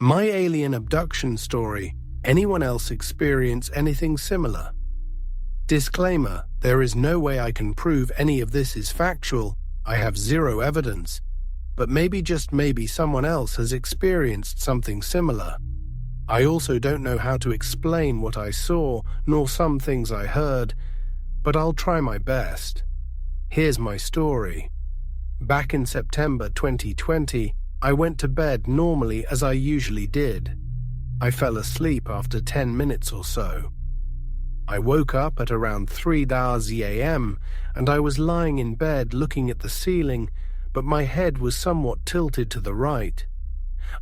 My alien abduction story. Anyone else experience anything similar? Disclaimer: there is no way I can prove any of this is factual. I have zero evidence. But maybe, just maybe, someone else has experienced something similar. I also don't know how to explain what I saw, nor some things I heard, but I'll try my best. Here's my story. Back in September 2020, I went to bed normally as I usually did. I fell asleep after 10 minutes or so. I woke up at around 3:00 a.m. and I was lying in bed looking at the ceiling, but my head was somewhat tilted to the right.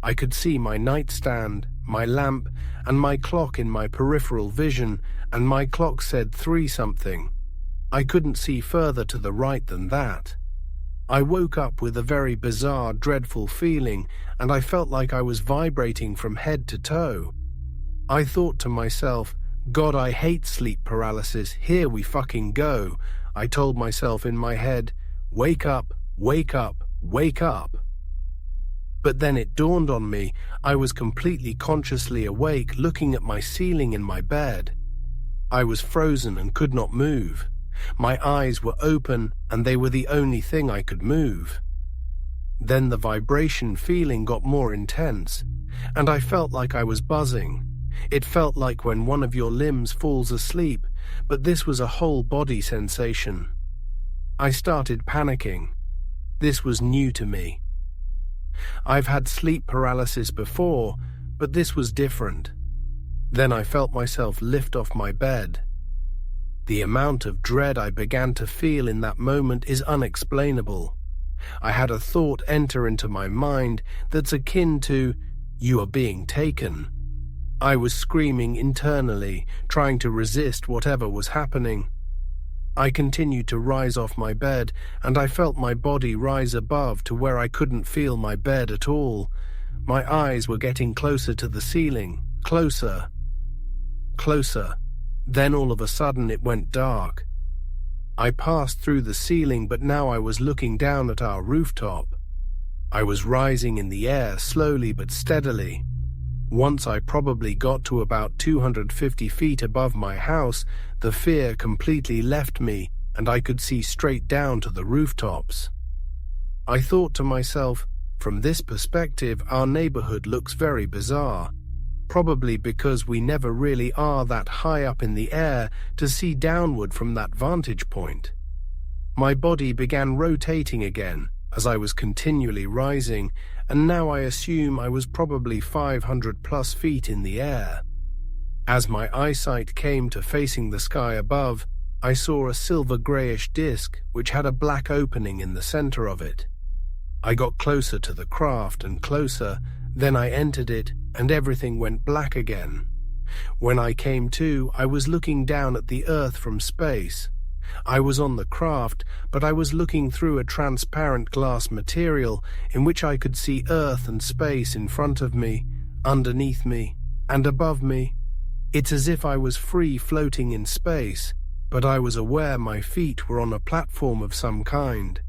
I could see my nightstand, my lamp, and my clock in my peripheral vision, and my clock said 3 something. I couldn't see further to the right than that. I woke up with a very bizarre, dreadful feeling, and I felt like I was vibrating from head to toe. I thought to myself, God, I hate sleep paralysis, here we fucking go. I told myself in my head, wake up, wake up, wake up. But then it dawned on me, I was completely consciously awake looking at my ceiling in my bed. I was frozen and could not move. My eyes were open and they were the only thing I could move. Then the vibration feeling got more intense, and I felt like I was buzzing. It felt like when one of your limbs falls asleep, but this was a whole body sensation. I started panicking. This was new to me. I've had sleep paralysis before, but this was different. Then I felt myself lift off my bed. The amount of dread I began to feel in that moment is unexplainable. I had a thought enter into my mind that's akin to, "You are being taken." I was screaming internally, trying to resist whatever was happening. I continued to rise off my bed, and I felt my body rise above to where I couldn't feel my bed at all. My eyes were getting closer to the ceiling, closer, closer. Then all of a sudden it went dark. I passed through the ceiling, but now I was looking down at our rooftop. I was rising in the air slowly but steadily. Once I probably got to about 250 feet above my house, the fear completely left me and I could see straight down to the rooftops. I thought to myself, from this perspective, our neighborhood looks very bizarre. Probably because we never really are that high up in the air to see downward from that vantage point. My body began rotating again as I was continually rising, and now I assume I was probably 500 plus feet in the air. As my eyesight came to facing the sky above, I saw a silver grayish disc which had a black opening in the center of it. I got closer to the craft and closer, then I entered it, and everything went black again. When I came to, I was looking down at the Earth from space. I was on the craft, but I was looking through a transparent glass material in which I could see Earth and space in front of me, underneath me, and above me. It's as if I was free floating in space, but I was aware my feet were on a platform of some kind.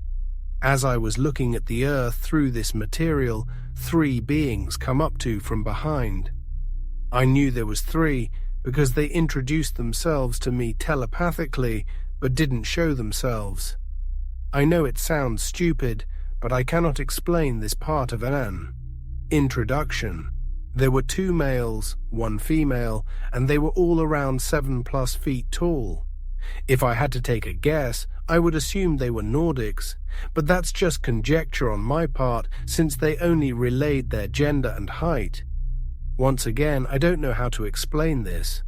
As I was looking at the Earth through this material, 3 beings come up from behind. I knew there was 3 because they introduced themselves to me telepathically, but didn't show themselves. I know it sounds stupid, but I cannot explain this part of an introduction. There were 2 males, 1 female, and they were all around 7+ feet tall. If I had to take a guess, I would assume they were Nordics, but that's just conjecture on my part since they only relayed their gender and height. Once again, I don't know how to explain this.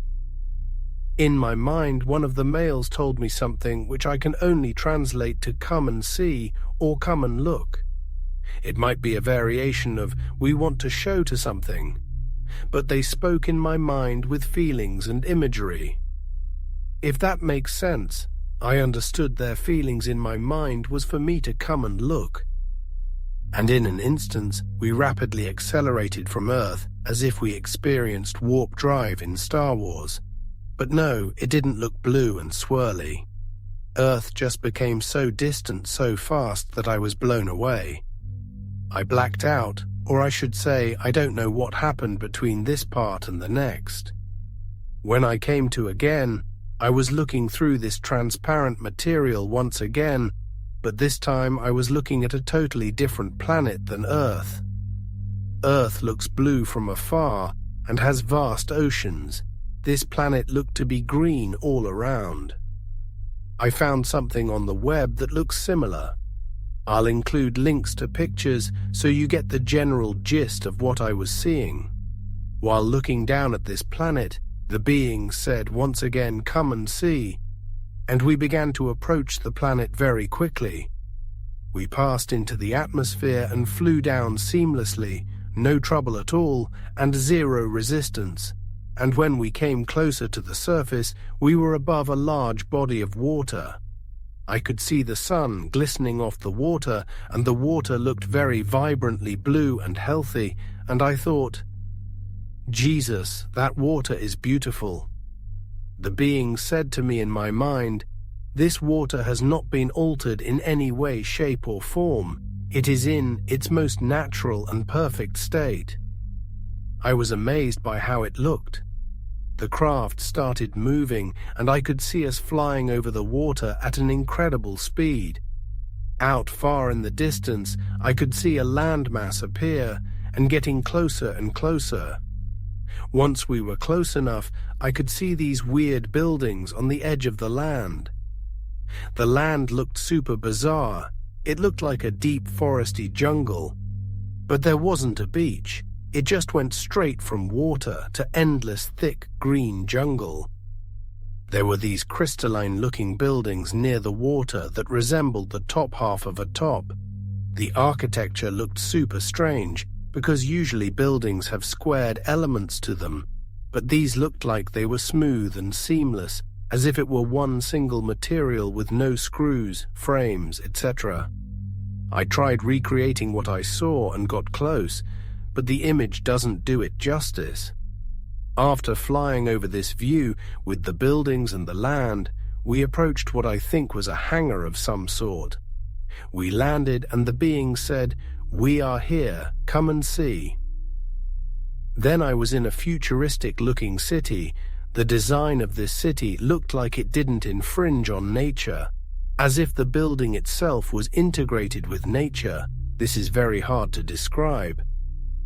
In my mind, one of the males told me something which I can only translate to "come and see" or "come and look." It might be a variation of "we want to show to something," but they spoke in my mind with feelings and imagery. If that makes sense, I understood their feelings in my mind was for me to come and look. And in an instant, we rapidly accelerated from Earth as if we experienced warp drive in Star Wars. But no, it didn't look blue and swirly. Earth just became so distant so fast that I was blown away. I blacked out, Or I should say, I don't know what happened between this part and the next. When I came to again, I was looking through this transparent material once again, but this time I was looking at a totally different planet than Earth. Earth looks blue from afar and has vast oceans. This planet looked to be green all around. I found something on the web that looks similar. I'll include links to pictures so you get the general gist of what I was seeing. While looking down at this planet, the being said once again, "Come and see," and we began to approach the planet very quickly. We passed into the atmosphere and flew down seamlessly, no trouble at all, and zero resistance. And when we came closer to the surface, we were above a large body of water. I could see the sun glistening off the water, and the water looked very vibrantly blue and healthy, and I thought, Jesus, that water is beautiful. The being said to me in my mind, "This water has not been altered in any way, shape, or form. It is in its most natural and perfect state." I was amazed by how it looked. The craft started moving, and I could see us flying over the water at an incredible speed. Out far in the distance, I could see a landmass appear, and getting closer and closer. Once we were close enough, I could see these weird buildings on the edge of the land. The land looked super bizarre. It looked like a deep foresty jungle. But there wasn't a beach. It just went straight from water to endless thick green jungle. There were these crystalline-looking buildings near the water that resembled the top half of a top. The architecture looked super strange, because usually buildings have squared elements to them, but these looked like they were smooth and seamless, as if it were one single material with no screws, frames, etc. I tried recreating what I saw and got close, but the image doesn't do it justice. After flying over this view with the buildings and the land, we approached what I think was a hangar of some sort. We landed and the being said, "We are here, come and see." Then I was in a futuristic-looking city. The design of this city looked like it didn't infringe on nature, as if the building itself was integrated with nature. This is very hard to describe.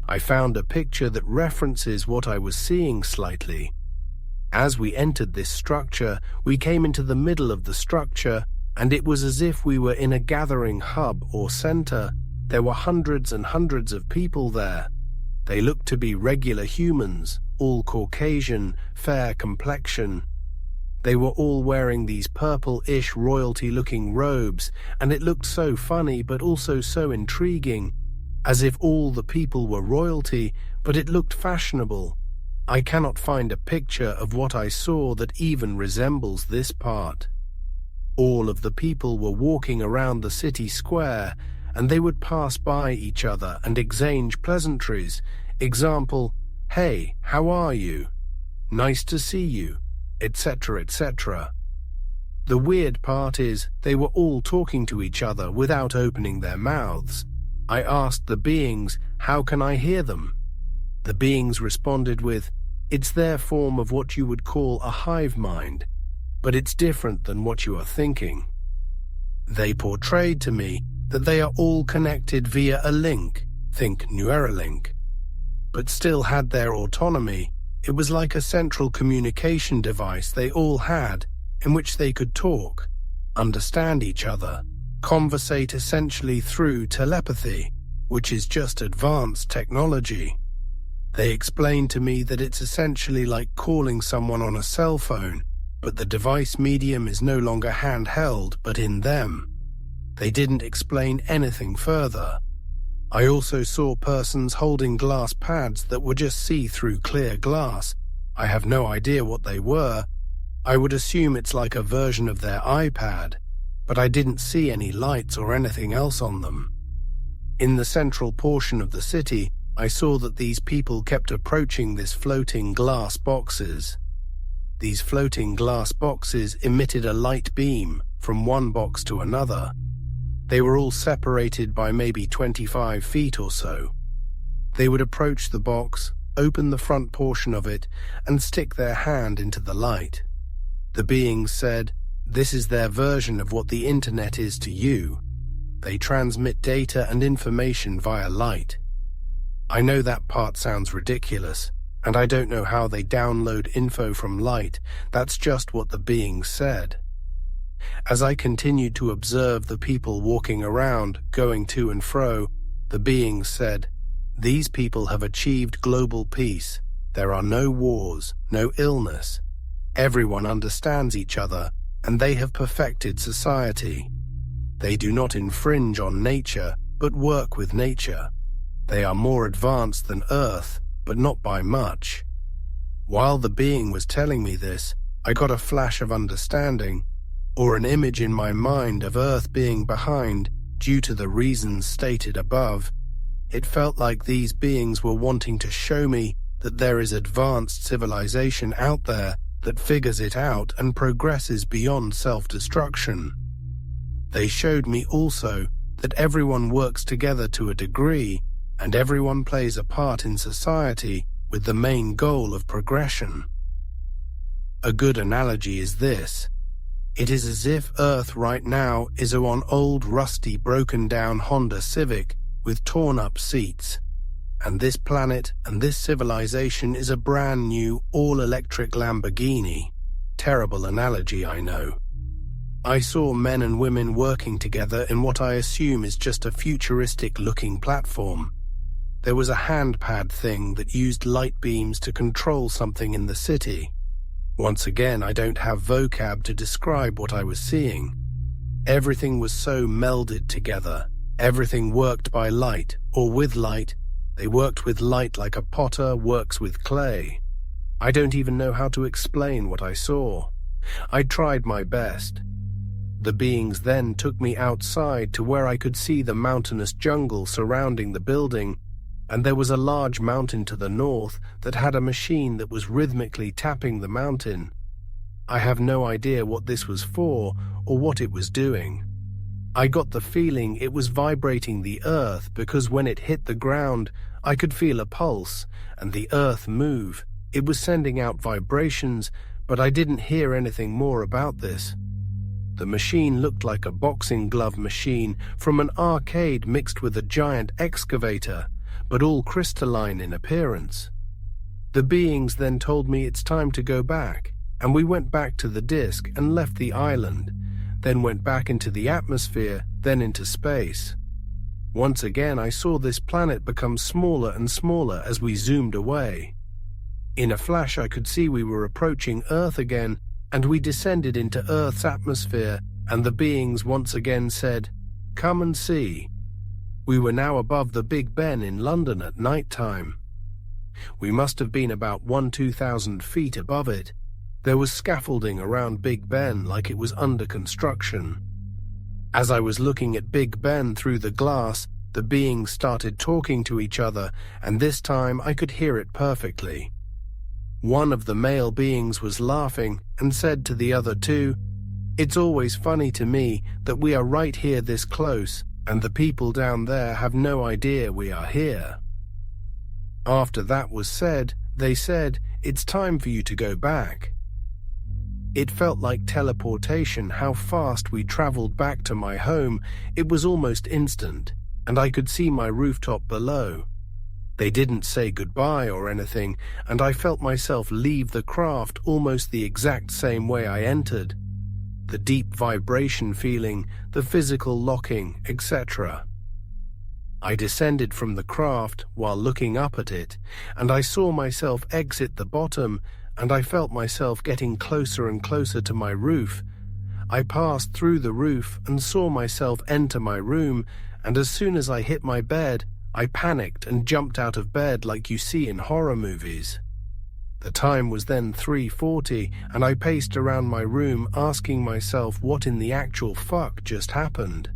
I found a picture that references what I was seeing slightly. As we entered this structure, we came into the middle of the structure, and it was as if we were in a gathering hub or center. There were hundreds and hundreds of people there. They looked to be regular humans, all Caucasian, fair complexion. They were all wearing these purple-ish royalty-looking robes, and it looked so funny but also so intriguing, as if all the people were royalty, but it looked fashionable. I cannot find a picture of what I saw that even resembles this part. All of the people were walking around the city square, and they would pass by each other and exchange pleasantries. Example, "Hey, how are you? Nice to see you," etc., etc. The weird part is, they were all talking to each other without opening their mouths. I asked the beings, "How can I hear them?" The beings responded with, "It's their form of what you would call a hive mind, but it's different than what you are thinking." They portrayed to me that they are all connected via a link, think Neuralink, but still had their autonomy. It was like a central communication device they all had, in which they could talk, understand each other, conversate essentially through telepathy, which is just advanced technology. They explained to me that it's essentially like calling someone on a cell phone, but the device medium is no longer handheld but in them. They didn't explain anything further. I also saw persons holding glass pads that were just see-through clear glass. I have no idea what they were. I would assume it's like a version of their iPad, but I didn't see any lights or anything else on them. In the central portion of the city, I saw that these people kept approaching this floating glass boxes. These floating glass boxes emitted a light beam from one box to another. They were all separated by maybe 25 feet or so. They would approach the box, open the front portion of it, and stick their hand into the light. The beings said, "This is their version of what the internet is to you. They transmit data and information via light." I know that part sounds ridiculous, and I don't know how they download info from light. That's just what the beings said. As I continued to observe the people walking around, going to and fro, the beings said, "These people have achieved global peace. There are no wars, no illness. Everyone understands each other, and they have perfected society. They do not infringe on nature, but work with nature. They are more advanced than Earth, but not by much." While the being was telling me this, I got a flash of understanding, or an image in my mind of Earth being behind due to the reasons stated above. It felt like these beings were wanting to show me that there is advanced civilization out there that figures it out and progresses beyond self-destruction. They showed me also that everyone works together to a degree, and everyone plays a part in society with the main goal of progression. A good analogy is this. It is as if Earth right now is an old, rusty, broken-down Honda Civic with torn-up seats, and this planet and this civilization is a brand-new, all-electric Lamborghini. Terrible analogy, I know. I saw men and women working together in what I assume is just a futuristic-looking platform. There was a handpad thing that used light beams to control something in the city. Once again, I don't have vocab to describe what I was seeing. Everything was so melded together. Everything worked by light, or with light. They worked with light like a potter works with clay. I don't even know how to explain what I saw. I tried my best. The beings then took me outside to where I could see the mountainous jungle surrounding the building, and there was a large mountain to the north that had a machine that was rhythmically tapping the mountain. I have no idea what this was for or what it was doing. I got the feeling it was vibrating the earth because when it hit the ground, I could feel a pulse and the earth move. It was sending out vibrations, but I didn't hear anything more about this. The machine looked like a boxing glove machine from an arcade mixed with a giant excavator, but all crystalline in appearance. The beings then told me it's time to go back, and we went back to the disk and left the island, then went back into the atmosphere, then into space. Once again, I saw this planet become smaller and smaller as we zoomed away. In a flash, I could see we were approaching Earth again, and we descended into Earth's atmosphere, and the beings once again said, "Come and see." We were now above the Big Ben in London at night time. We must have been about 2,000 feet above it. There was scaffolding around Big Ben like it was under construction. As I was looking at Big Ben through the glass, the beings started talking to each other, and this time I could hear it perfectly. One of the male beings was laughing and said to the other two, "It's always funny to me that we are right here this close, and the people down there have no idea we are here." After that was said, they said, "It's time for you to go back." It felt like teleportation how fast we traveled back to my home. It was almost instant, and I could see my rooftop below. They didn't say goodbye or anything, and I felt myself leave the craft almost the exact same way I entered. The deep vibration feeling, the physical locking, etc. I descended from the craft while looking up at it, and I saw myself exit the bottom, and I felt myself getting closer and closer to my roof. I passed through the roof and saw myself enter my room, and as soon as I hit my bed, I panicked and jumped out of bed like you see in horror movies. The time was then 3:40, and I paced around my room asking myself what in the actual fuck just happened.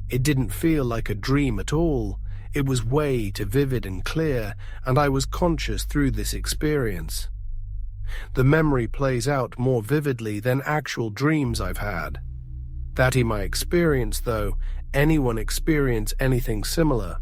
It didn't feel like a dream at all. It was way too vivid and clear, and I was conscious through this experience. The memory plays out more vividly than actual dreams I've had. That in my experience, though, anyone experience anything similar?